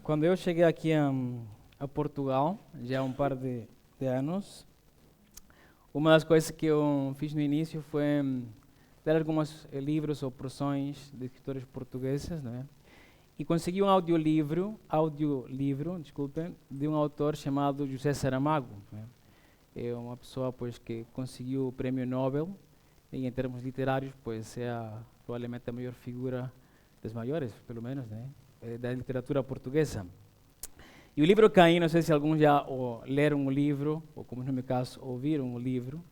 Quando eu cheguei aqui a Portugal, já há um par de anos, uma das coisas que eu fiz no início foi ler alguns livros ou porções de escritores portugueses, não é? E consegui um audiolivro, desculpem, de um autor chamado José Saramago. Não é? É uma pessoa pois que conseguiu o Prémio Nobel e em termos literários, pois provavelmente a maior figura das maiores, pelo menos, né? Da literatura portuguesa. E o livro Caim, não sei se alguns já leram o livro, ou como no meu caso, ouviram o livro.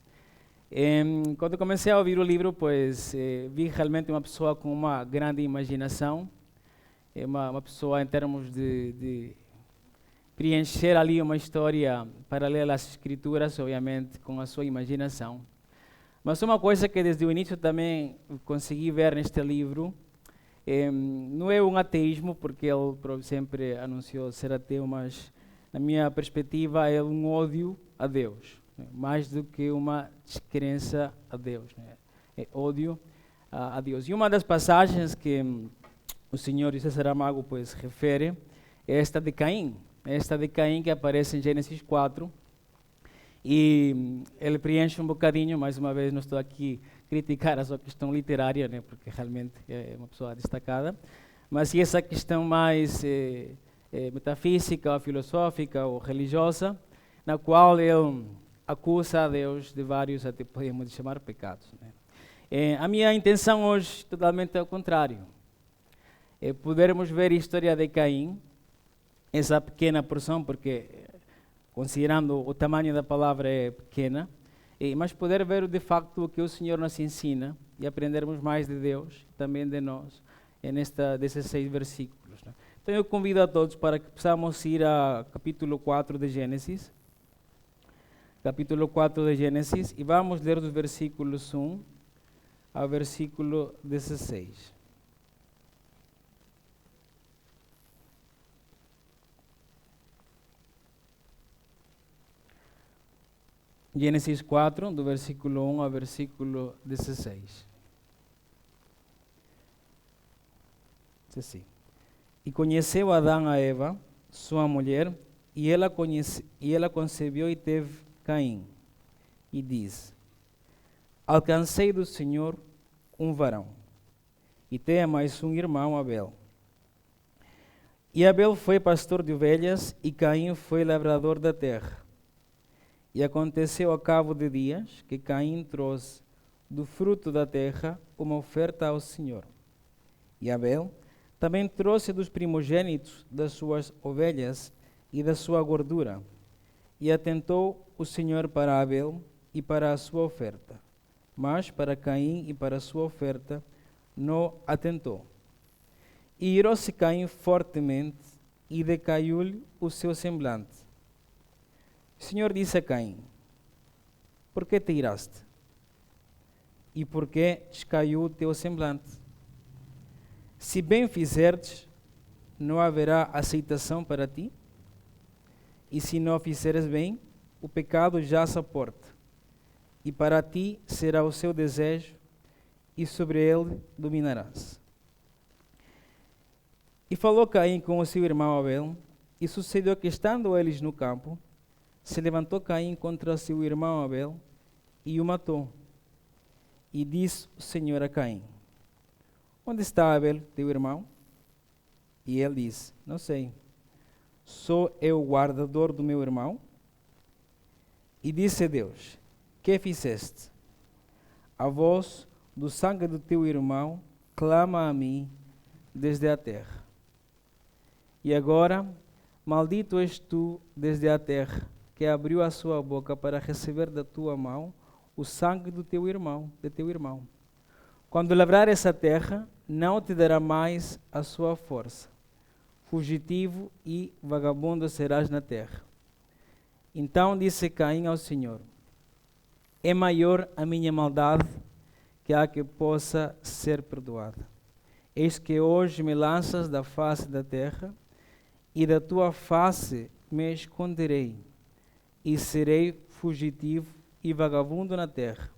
Quando comecei a ouvir o livro, pois vi realmente uma pessoa com uma grande imaginação, uma pessoa em termos de preencher ali uma história paralela às escrituras, obviamente, com a sua imaginação. Mas uma coisa que desde o início também consegui ver neste livro, não é um ateísmo, porque ele sempre anunciou ser ateu, mas na minha perspectiva é um ódio a Deus, né? Mais do que uma descrença a Deus, né? É ódio a Deus. E uma das passagens que o Senhor José Saramago pois refere é esta de Caim, que aparece em Gênesis 4. E ele preenche um bocadinho, mais uma vez não estou aqui criticar a sua questão literária, né, porque realmente é uma pessoa destacada, mas e essa questão mais metafísica, ou filosófica ou religiosa, na qual ele acusa a Deus de vários, até podemos chamar, pecados. Né. A minha intenção hoje, totalmente ao contrário, é podermos ver a história de Caim, essa pequena porção, porque considerando o tamanho da palavra é pequena, mas poder ver de facto o que o Senhor nos ensina e aprendermos mais de Deus, também de nós, desses 6 versículos. Né? Então eu convido a todos para que possamos ir a capítulo 4 de Gênesis, e vamos ler dos versículos 1 ao versículo 16. Gênesis 4, do versículo 1 ao versículo 16. Diz assim: E conheceu Adão a Eva, sua mulher, e ela concebeu e teve Caim. E diz: Alcancei do Senhor um varão, e tenha mais um irmão, Abel. E Abel foi pastor de ovelhas, e Caim foi lavrador da terra. E aconteceu ao cabo de dias que Caim trouxe do fruto da terra uma oferta ao Senhor. E Abel também trouxe dos primogênitos das suas ovelhas e da sua gordura. E atentou o Senhor para Abel e para a sua oferta, mas para Caim e para a sua oferta não atentou. E irou-se Caim fortemente e decaiu-lhe o seu semblante. O Senhor disse a Caim: Por que te iraste? E por que descaiu o teu semblante? Se bem fizerdes, não haverá aceitação para ti? E se não fizeres bem, o pecado jaz à porta, e para ti será o seu desejo, e sobre ele dominarás. E falou Caim com o seu irmão Abel, e sucedeu que, estando eles no campo, se levantou Caim contra seu irmão Abel e o matou. E disse o Senhor a Caim: Onde está Abel, teu irmão? E ele disse: Não sei. Sou eu o guardador do meu irmão? E disse Deus: Que fizeste? A voz do sangue do teu irmão clama a mim desde a terra. E agora, maldito és tu desde a terra, que abriu a sua boca para receber da tua mão o sangue do teu irmão, Quando lavrar essa terra, não te dará mais a sua força. Fugitivo e vagabundo serás na terra. Então disse Caim ao Senhor: É maior a minha maldade que a que possa ser perdoada. Eis que hoje me lanças da face da terra, e da tua face me esconderei, e serei fugitivo e vagabundo na terra.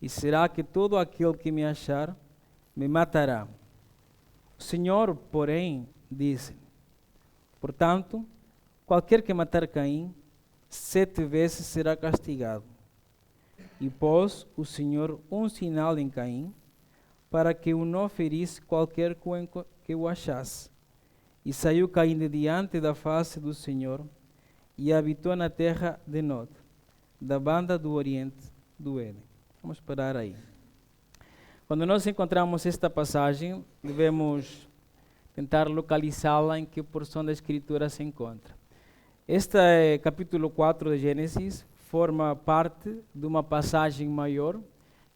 E será que todo aquele que me achar me matará? O Senhor, porém, disse: Portanto, qualquer que matar Caim, 7 vezes será castigado. E pôs o Senhor um sinal em Caim, para que o não ferisse qualquer que o achasse. E saiu Caim de diante da face do Senhor, e habitou na terra de Nod, da banda do oriente do Éden. Vamos parar aí. Quando nós encontramos esta passagem, devemos tentar localizá-la em que porção da Escritura se encontra. Este é capítulo 4 de Gênesis, forma parte de uma passagem maior,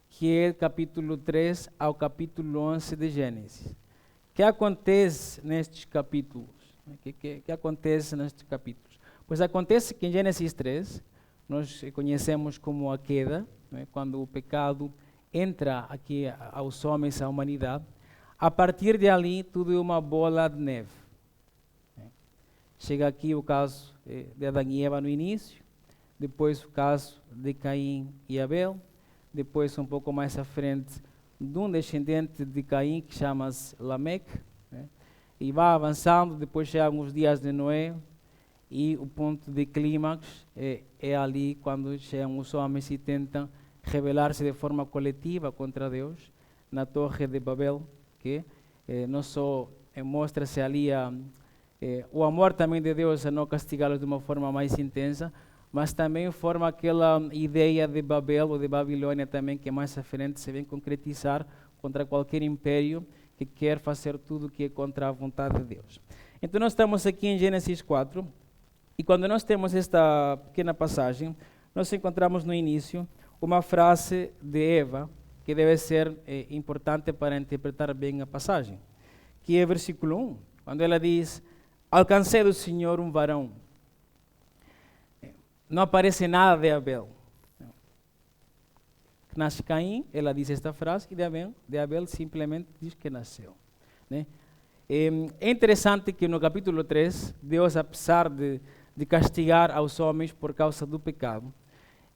que é capítulo 3 ao capítulo 11 de Gênesis. O que acontece nestes capítulos? Que acontece nestes capítulos? Pois acontece que em Gênesis 3, nós conhecemos como a queda, quando o pecado entra aqui aos homens, à humanidade. A partir de ali, tudo é uma bola de neve. Chega aqui o caso de Adão e Eva no início, depois o caso de Caim e Abel, depois um pouco mais à frente de um descendente de Caim que chama-se Lameque, e vai avançando, depois chegam os dias de Noé, e o ponto de clímax é ali quando chegam os homens e tentam rebelar-se de forma coletiva contra Deus, na Torre de Babel, que não só mostra-se ali o amor também de Deus a não castigá-los de uma forma mais intensa, mas também forma aquela ideia de Babel ou de Babilônia também, que mais à frente se vem concretizar contra qualquer império que quer fazer tudo o que é contra a vontade de Deus. Então nós estamos aqui em Gênesis 4, e quando nós temos esta pequena passagem, nós encontramos no início uma frase de Eva, que deve ser importante para interpretar bem a passagem, que é versículo 1, quando ela diz: alcancei do Senhor um varão. Não aparece nada de Abel. Nasce Caim, ela diz esta frase, e de Abel simplesmente diz que nasceu. Né? É interessante que no capítulo 3, Deus, apesar de castigar aos homens por causa do pecado,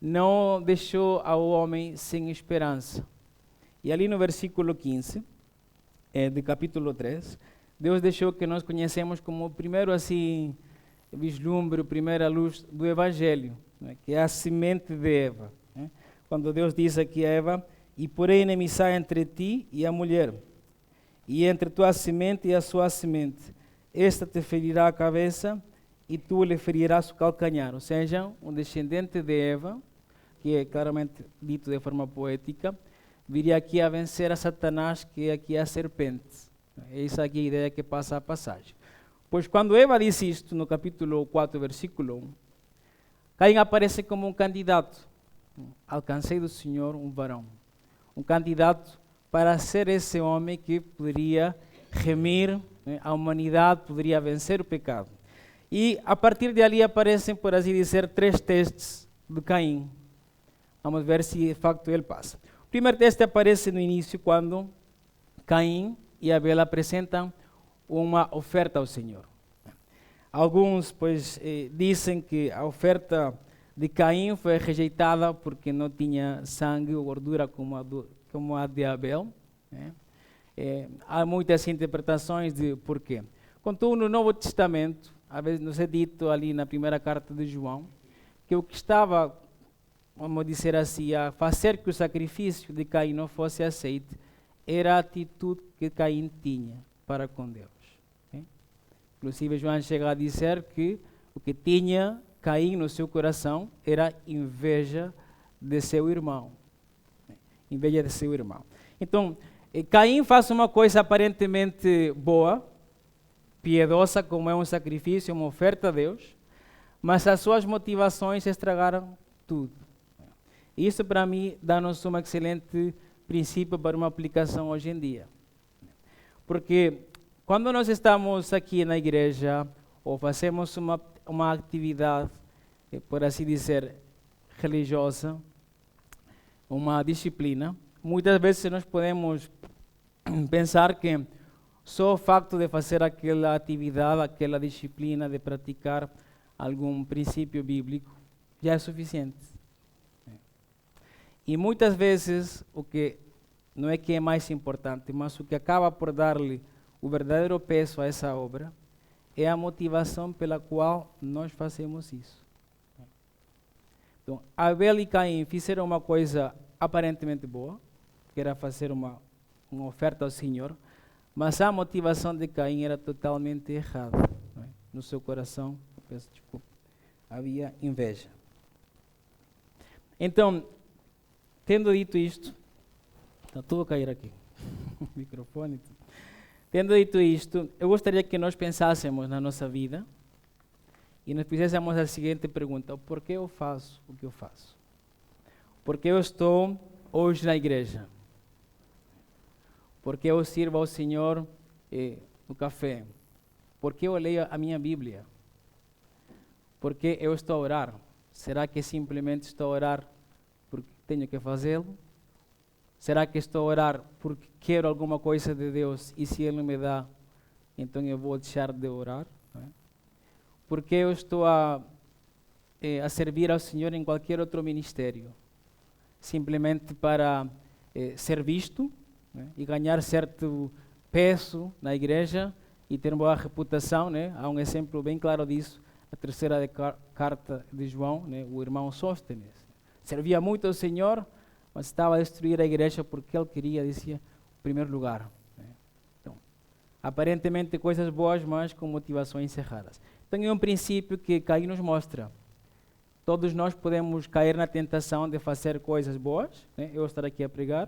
não deixou ao homem sem esperança. E ali no versículo 15, do capítulo 3, Deus deixou que nós conhecemos como o primeiro vislumbre, a primeira luz do Evangelho, né, que é a semente de Eva. Né? Quando Deus diz aqui a Eva: e porém inimizade entre ti e a mulher, e entre tua semente e a sua semente, esta te ferirá a cabeça e tu lhe ferirás o calcanhar. Ou seja, um descendente de Eva, que é claramente dito de forma poética, viria aqui a vencer a Satanás, que é aqui a serpente. Essa aqui é a ideia que passa a passagem. Pois quando Eva diz isto, no capítulo 4, versículo 1, Caim aparece como um candidato. Alcancei do Senhor um varão. Um candidato para ser esse homem que poderia remir a humanidade, poderia vencer o pecado. E a partir de ali aparecem, por assim dizer, 3 testes de Caim. Vamos ver se de facto ele passa. O primeiro teste aparece no início, quando Caim e Abel apresentam uma oferta ao Senhor. Alguns, pois, dizem que a oferta de Caim foi rejeitada porque não tinha sangue ou gordura como a de Abel. Né? Há muitas interpretações de porquê. Contudo, no Novo Testamento, às vezes nos é dito ali na primeira carta de João, que o que estava, vamos dizer assim, a fazer que o sacrifício de Caim não fosse aceito era a atitude que Caim tinha para com Deus. Inclusive, João chega a dizer que o que tinha Caim no seu coração era inveja de seu irmão. Inveja de seu irmão. Então, Caim faz uma coisa aparentemente boa, piedosa, como é um sacrifício, uma oferta a Deus, mas as suas motivações estragaram tudo. Isso, para mim, dá-nos um excelente princípio para uma aplicação hoje em dia. Porque quando nós estamos aqui na igreja, ou fazemos uma atividade, por assim dizer, religiosa, uma disciplina, muitas vezes nós podemos pensar que só o facto de fazer aquela atividade, aquela disciplina, de praticar algum princípio bíblico, já é suficiente. E muitas vezes o que não é que é mais importante, mas o que acaba por dar-lhe o verdadeiro peso a essa obra é a motivação pela qual nós fazemos isso. Então, Abel e Caim fizeram uma coisa aparentemente boa, que era fazer uma oferta ao Senhor, mas a motivação de Caim era totalmente errada. Não é? No seu coração, peço desculpa, havia inveja. Então, tendo dito isto, está tudo a cair aqui, o microfone. Tendo dito isto, eu gostaria que nós pensássemos na nossa vida e nos fizéssemos a seguinte pergunta: por que eu faço o que eu faço? Por que eu estou hoje na igreja? Por que eu sirvo ao Senhor no café? Por que eu leio a minha Bíblia? Por que eu estou a orar? Será que simplesmente estou a orar porque tenho que fazê-lo? Será que estou a orar porque quero alguma coisa de Deus e se Ele não me dá, então eu vou deixar de orar? Não é? Por que eu estou a servir ao Senhor em qualquer outro ministério? Simplesmente para ser visto, né? E ganhar certo peso na igreja e ter uma boa reputação, né? Há um exemplo bem claro disso, a terceira carta de João, né? O irmão Sóstenes. Servia muito ao Senhor, mas estava a destruir a igreja porque ele queria, dizia, o primeiro lugar. Né? Então, aparentemente coisas boas, mas com motivações erradas. Então é um princípio que Caim nos mostra. Todos nós podemos cair na tentação de fazer coisas boas, né? Eu estar aqui a pregar,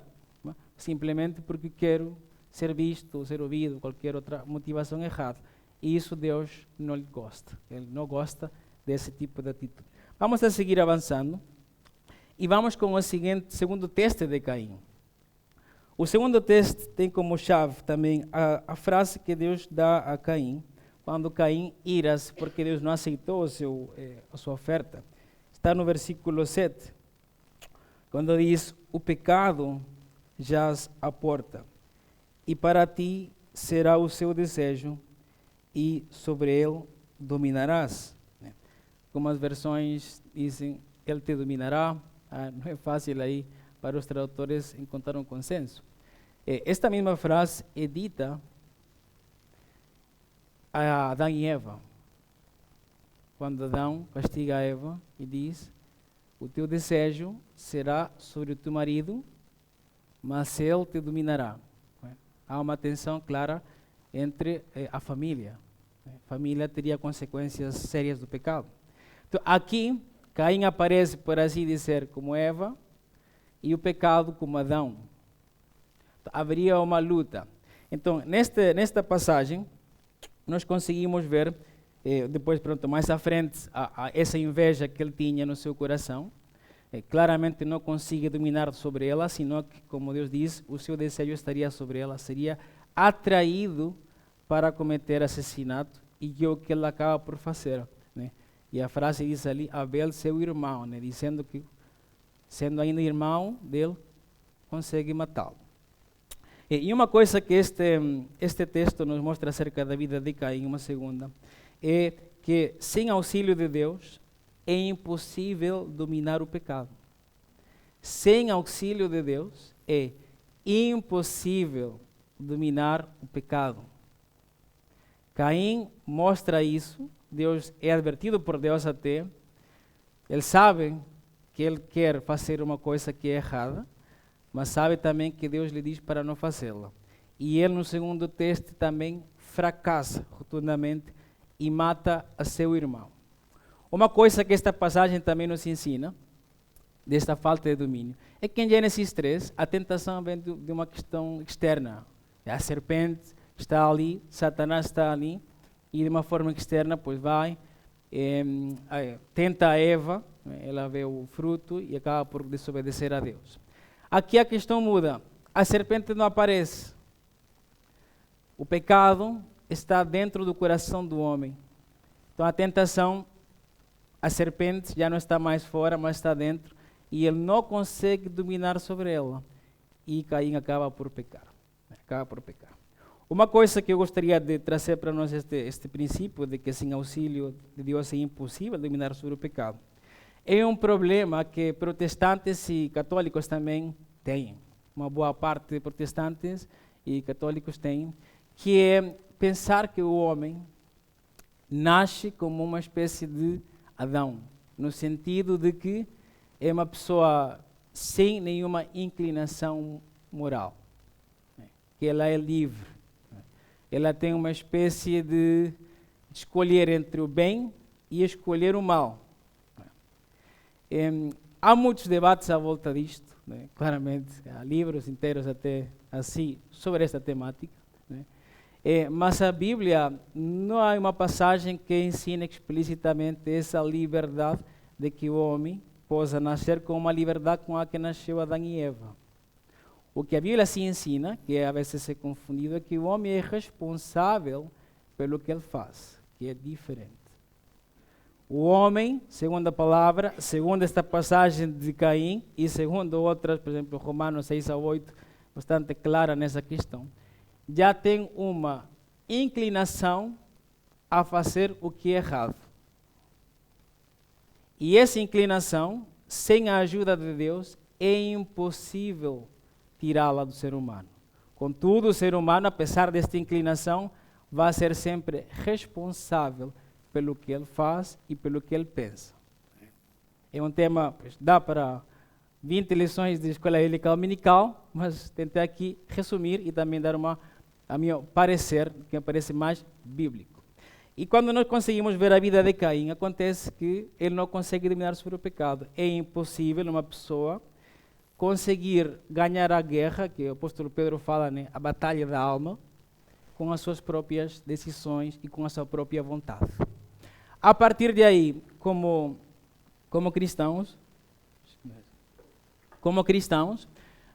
simplesmente porque quero ser visto, ser ouvido, qualquer outra motivação errada. E isso Deus não lhe gosta. Ele não gosta desse tipo de atitude. Vamos a seguir avançando e vamos com o segundo teste de Caim. O segundo teste tem como chave também a frase que Deus dá a Caim, quando Caim ira-se porque Deus não aceitou a sua oferta. Está no versículo 7, quando diz: o pecado jaz à porta, e para ti será o seu desejo, e sobre ele dominarás. Algumas versões dizem: ele te dominará. Não é fácil aí para os tradutores encontrar um consenso. Esta mesma frase é dita a Adão e Eva, quando Adão castiga a Eva e diz: o teu desejo será sobre o teu marido, mas ele te dominará. Há uma tensão clara entre a família. A família teria consequências sérias do pecado. Então, aqui, Caim aparece, por assim dizer, como Eva, e o pecado como Adão. Então, haveria uma luta. Então, nesta passagem, nós conseguimos ver, depois, mais à frente, essa inveja que ele tinha no seu coração. Claramente não consegue dominar sobre ela, senão que, como Deus diz, o seu desejo estaria sobre ela, seria atraído para cometer assassinato, e é o que ele acaba por fazer. Né? E a frase diz ali: Abel, seu irmão, né? Dizendo que, sendo ainda irmão dele, consegue matá-lo. E uma coisa que este texto nos mostra acerca da vida de Caim, uma segunda, é que sem auxílio de Deus é impossível dominar o pecado. Sem auxílio de Deus é impossível dominar o pecado. Caim mostra isso. Deus é advertido por Deus até. Ele sabe que ele quer fazer uma coisa que é errada, mas sabe também que Deus lhe diz para não fazê-la. E ele, no segundo teste, também fracassa rotundamente e mata a seu irmão. Uma coisa que esta passagem também nos ensina, desta falta de domínio, é que em Gênesis 3, a tentação vem de uma questão externa. A serpente está ali, Satanás está ali, e de uma forma externa, pois vai, tenta a Eva, ela vê o fruto e acaba por desobedecer a Deus. Aqui a questão muda, a serpente não aparece. O pecado está dentro do coração do homem. Então a tentação, a serpente já não está mais fora, mas está dentro, e ele não consegue dominar sobre ela. E Caim acaba por pecar. Uma coisa que eu gostaria de trazer para nós este princípio de que sem auxílio de Deus é impossível dominar sobre o pecado. É um problema que protestantes e católicos também têm. Uma boa parte de protestantes e católicos têm, que é pensar que o homem nasce como uma espécie de Adão, no sentido de que é uma pessoa sem nenhuma inclinação moral, que ela é livre, ela tem uma espécie de escolher entre o bem e escolher o mal. Há muitos debates à volta disto, né? Claramente, há livros inteiros até assim sobre esta temática, né? Mas a Bíblia não há uma passagem que ensine explicitamente essa liberdade de que o homem possa nascer com uma liberdade com a que nasceu Adão e Eva. O que a Bíblia se ensina, que às vezes é confundido, é que o homem é responsável pelo que ele faz, que é diferente. O homem, segundo a palavra, segundo esta passagem de Caim e segundo outras, por exemplo, Romanos 6-8, bastante clara nessa questão, já tem uma inclinação a fazer o que é errado. E essa inclinação, sem a ajuda de Deus, é impossível tirá-la do ser humano. Contudo, o ser humano, apesar desta inclinação, vai ser sempre responsável pelo que ele faz e pelo que ele pensa. É um tema, dá para 20 lições de escola bíblica dominical, mas tentei aqui resumir e também dar a meu parecer, que me parece mais bíblico. E quando nós conseguimos ver a vida de Caim, acontece que ele não consegue dominar sobre o pecado. É impossível uma pessoa conseguir ganhar a guerra, que o apóstolo Pedro fala, né, a batalha da alma, com as suas próprias decisões e com a sua própria vontade. A partir de aí, como cristãos,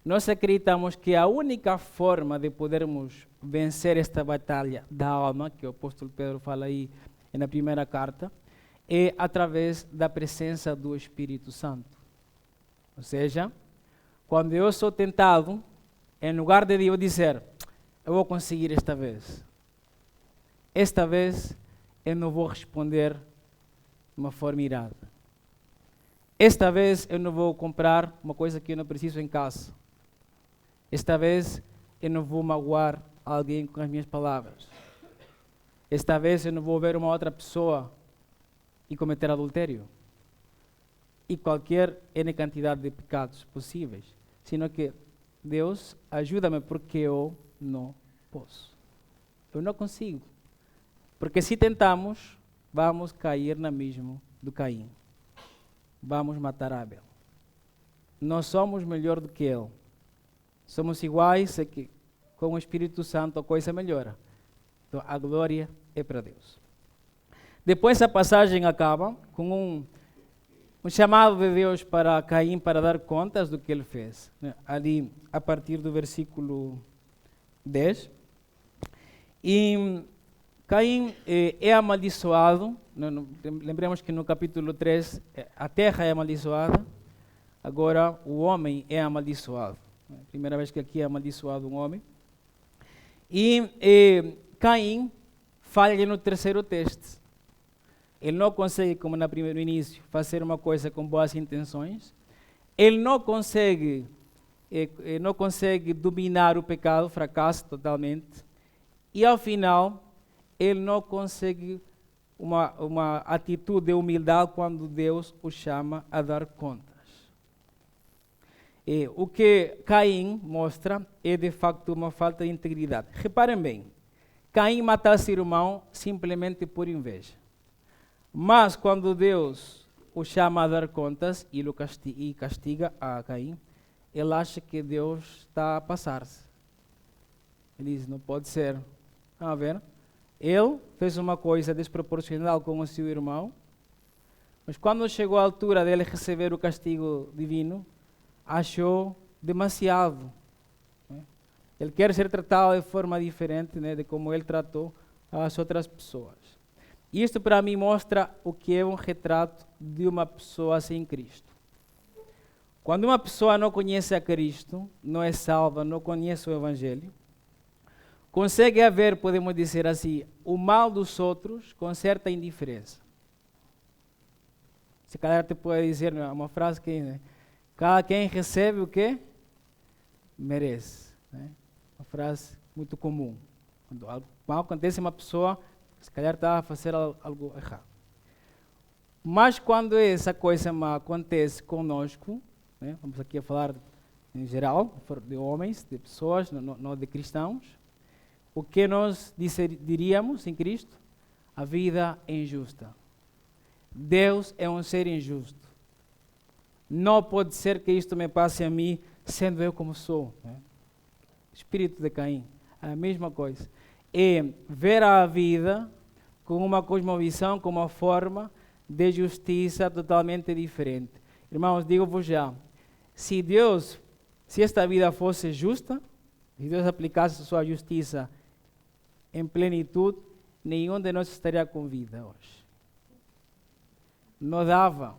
nós acreditamos que a única forma de podermos vencer esta batalha da alma, que o apóstolo Pedro fala aí na primeira carta, é através da presença do Espírito Santo. Ou seja, quando eu sou tentado, em lugar de eu dizer, eu vou conseguir esta vez eu não vou responder de uma forma irada. Esta vez eu não vou comprar uma coisa que eu não preciso em casa. Esta vez eu não vou magoar alguém com as minhas palavras. Esta vez eu não vou ver uma outra pessoa e cometer adultério. E qualquer N quantidade de pecados possíveis. Sino que Deus ajuda-me porque eu não posso. Eu não consigo. Porque se tentamos, vamos cair na mesma do Caim. Vamos matar Abel. Nós somos melhor do que ele. Somos iguais, que com o Espírito Santo a coisa melhora. Então a glória é para Deus. Depois a passagem acaba com um chamado de Deus para Caim para dar contas do que ele fez. Ali a partir do versículo 10. E Caim é amaldiçoado. Lembremos que no capítulo 3 a terra é amaldiçoada. Agora o homem é amaldiçoado. Primeira vez que aqui é amaldiçoado um homem. E Caim falha no terceiro teste. Ele não consegue, como no primeiro início, fazer uma coisa com boas intenções. Ele não consegue dominar o pecado, fracassa totalmente. E ao final, ele não consegue uma atitude de humildade quando Deus o chama a dar contas. O que Caim mostra é de facto uma falta de integridade. Reparem bem, Caim mata seu irmão simplesmente por inveja. Mas quando Deus o chama a dar contas e castiga a Caim, ele acha que Deus está a passar-se. Ele diz, não pode ser. Estão a ver? Ele fez uma coisa desproporcional com o seu irmão, mas quando chegou a altura dele receber o castigo divino, achou demasiado. Ele quer ser tratado de forma diferente, de como ele tratou as outras pessoas. Isto para mim mostra o que é um retrato de uma pessoa sem Cristo. Quando uma pessoa não conhece a Cristo, não é salva, não conhece o Evangelho, consegue haver, podemos dizer assim, o mal dos outros com certa indiferença. Se calhar te pode dizer uma frase que cada quem recebe o que merece. Uma frase muito comum. Quando algo mal acontece, uma pessoa Se calhar estava a fazer algo errado. Mas quando essa coisa má acontece conosco, né, vamos aqui a falar em geral, de homens, de pessoas, não de cristãos, o que nós diríamos em Cristo? A vida é injusta. Deus é um ser injusto. Não pode ser que isto me passe a mim, sendo eu como sou. Né? Espírito de Caim, a mesma coisa. É ver a vida com uma cosmovisão, com uma forma de justiça totalmente diferente. Irmãos, digo-vos já, se esta vida fosse justa, se Deus aplicasse sua justiça em plenitude, nenhum de nós estaria com vida hoje. Não dava.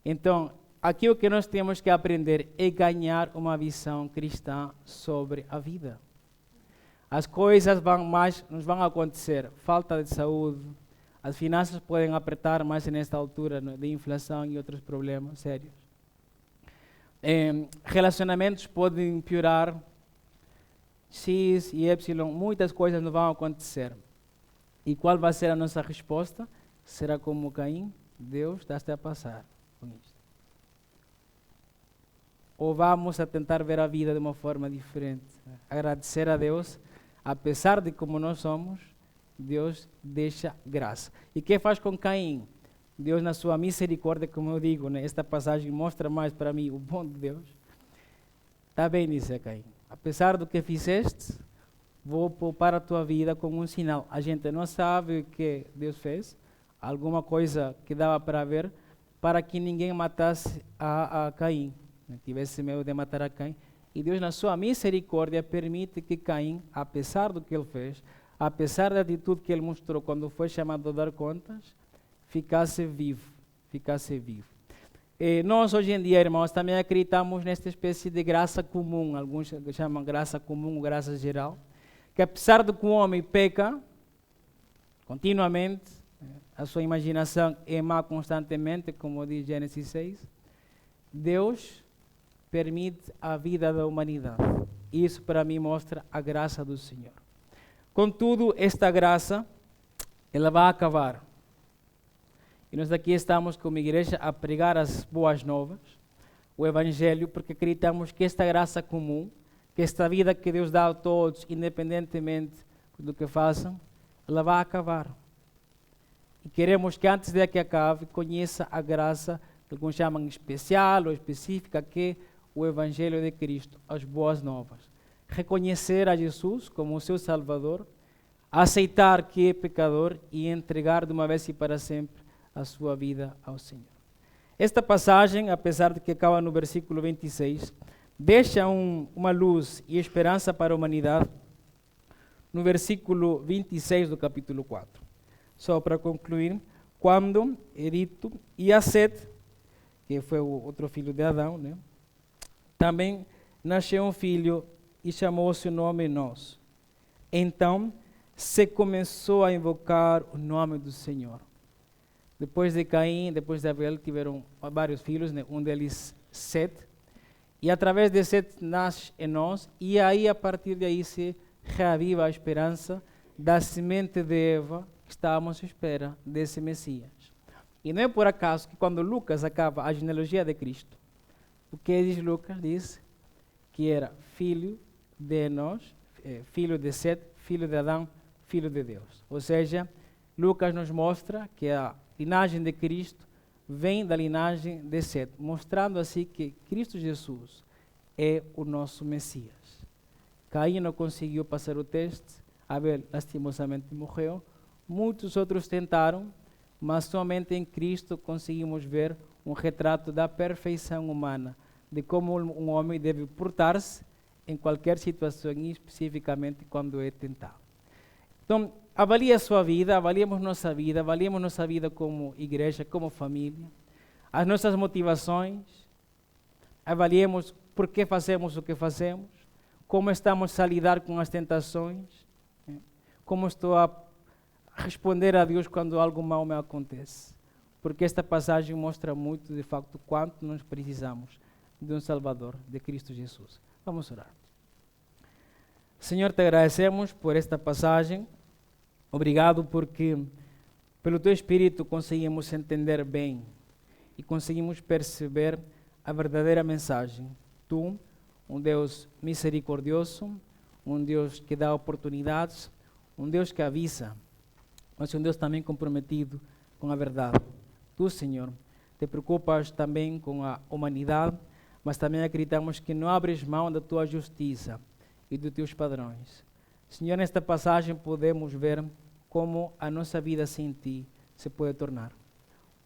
Então, aqui o que nós temos que aprender é ganhar uma visão cristã sobre a vida. As coisas nos vão acontecer, falta de saúde, as finanças podem apertar mais nesta altura de inflação e outros problemas sérios. Relacionamentos podem piorar, X e Y, muitas coisas não vão acontecer. E qual vai ser a nossa resposta? Será como Caim? Deus está-se a passar com isto. Ou vamos a tentar ver a vida de uma forma diferente, agradecer a Deus, apesar de como nós somos, Deus deixa graça. E o que faz com Caim? Deus, na sua misericórdia, como eu digo, né, esta passagem mostra mais para mim o bom de Deus. Está bem nisso, Caim. Apesar do que fizeste, vou poupar a tua vida como um sinal. A gente não sabe o que Deus fez, alguma coisa que dava para ver, para que ninguém matasse a Caim, né, tivesse medo de matar a Caim. E Deus, na sua misericórdia, permite que Caim, apesar do que ele fez, apesar da atitude que ele mostrou quando foi chamado a dar contas, ficasse vivo. Nós hoje em dia, irmãos, também acreditamos nesta espécie de graça comum, alguns chamam graça comum, graça geral, que apesar de que o homem peca continuamente, a sua imaginação é má constantemente, como diz Gênesis 6, Deus permite a vida da humanidade. Isso para mim mostra a graça do Senhor. Contudo, esta graça, ela vai acabar. E nós aqui estamos como igreja a pregar as boas novas, o Evangelho, porque acreditamos que esta graça comum, que esta vida que Deus dá a todos, independentemente do que façam, ela vai acabar. E queremos que antes de que acabe, conheça a graça, que alguns chamam especial ou específica, que é o Evangelho de Cristo, as boas novas. Reconhecer a Jesus como o seu Salvador, aceitar que é pecador e entregar de uma vez e para sempre a sua vida ao Senhor. Esta passagem, apesar de que acaba no versículo 26, deixa uma luz e esperança para a humanidade no versículo 26 do capítulo 4. Só para concluir, quando é dito, e a Sete, que foi o outro filho de Adão, né, também nasceu um filho e chamou-se o nome Enós. Então se começou a invocar o nome do Senhor. Depois de Caim, depois de Abel, tiveram vários filhos, né? Um deles, Sete. E através de Sete nasce Enós, e aí a partir de aí se reaviva a esperança da semente de Eva, que estávamos à espera desse Messias. E não é por acaso que quando Lucas acaba a genealogia de Cristo, o que diz Lucas? Diz que era filho de Enós, filho de Sete, filho de Adão, filho de Deus. Ou seja, Lucas nos mostra que a linhagem de Cristo vem da linhagem de Sete, mostrando assim que Cristo Jesus é o nosso Messias. Caim não conseguiu passar o teste, Abel lastimosamente morreu, muitos outros tentaram, mas somente em Cristo conseguimos ver um retrato da perfeição humana, de como um homem deve portar-se em qualquer situação, e especificamente quando é tentado. Então, avalie a sua vida, avaliemos nossa vida como igreja, como família, as nossas motivações, avaliemos por que fazemos o que fazemos, como estamos a lidar com as tentações, como estou a responder a Deus quando algo mal me acontece. Porque esta passagem mostra muito, de facto, quanto nós precisamos de um Salvador, de Cristo Jesus. Vamos orar. Senhor, te agradecemos por esta passagem Obrigado porque pelo Teu Espírito conseguimos entender bem e conseguimos perceber a verdadeira mensagem. Tu, um Deus misericordioso, um Deus que dá oportunidades, um Deus que avisa, mas um Deus também comprometido com a verdade. Tu, Senhor, te preocupas também com a humanidade, mas também acreditamos que não abres mão da Tua justiça e dos Teus padrões. Senhor, nesta passagem podemos ver como a nossa vida sem Ti se pode tornar.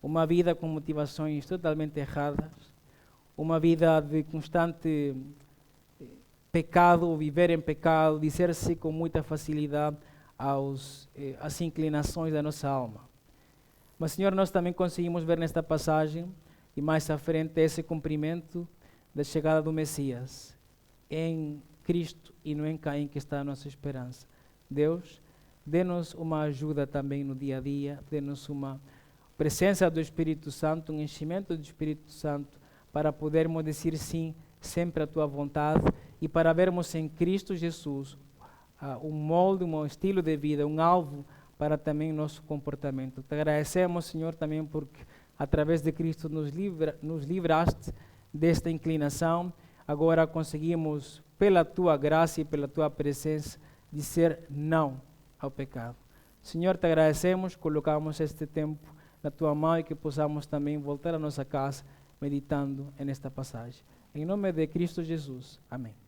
Uma vida com motivações totalmente erradas, uma vida de constante pecado, viver em pecado, dizer-se com muita facilidade às inclinações da nossa alma. Mas, Senhor, nós também conseguimos ver nesta passagem, e mais à frente, esse cumprimento da chegada do Messias. Em Cristo e não em Caim que está a nossa esperança. Deus, dê-nos uma ajuda também no dia a dia, dê-nos uma presença do Espírito Santo, um enchimento do Espírito Santo, para podermos dizer sim sempre à Tua vontade e para vermos em Cristo Jesus um molde, um estilo de vida, um alvo para também nosso comportamento. Te agradecemos, Senhor, também porque através de Cristo nos livraste desta inclinação. Agora conseguimos, pela Tua graça e pela Tua presença, dizer não ao pecado. Senhor, te agradecemos, colocamos este tempo na Tua mão e que possamos também voltar à nossa casa meditando nesta passagem. Em nome de Cristo Jesus. Amém.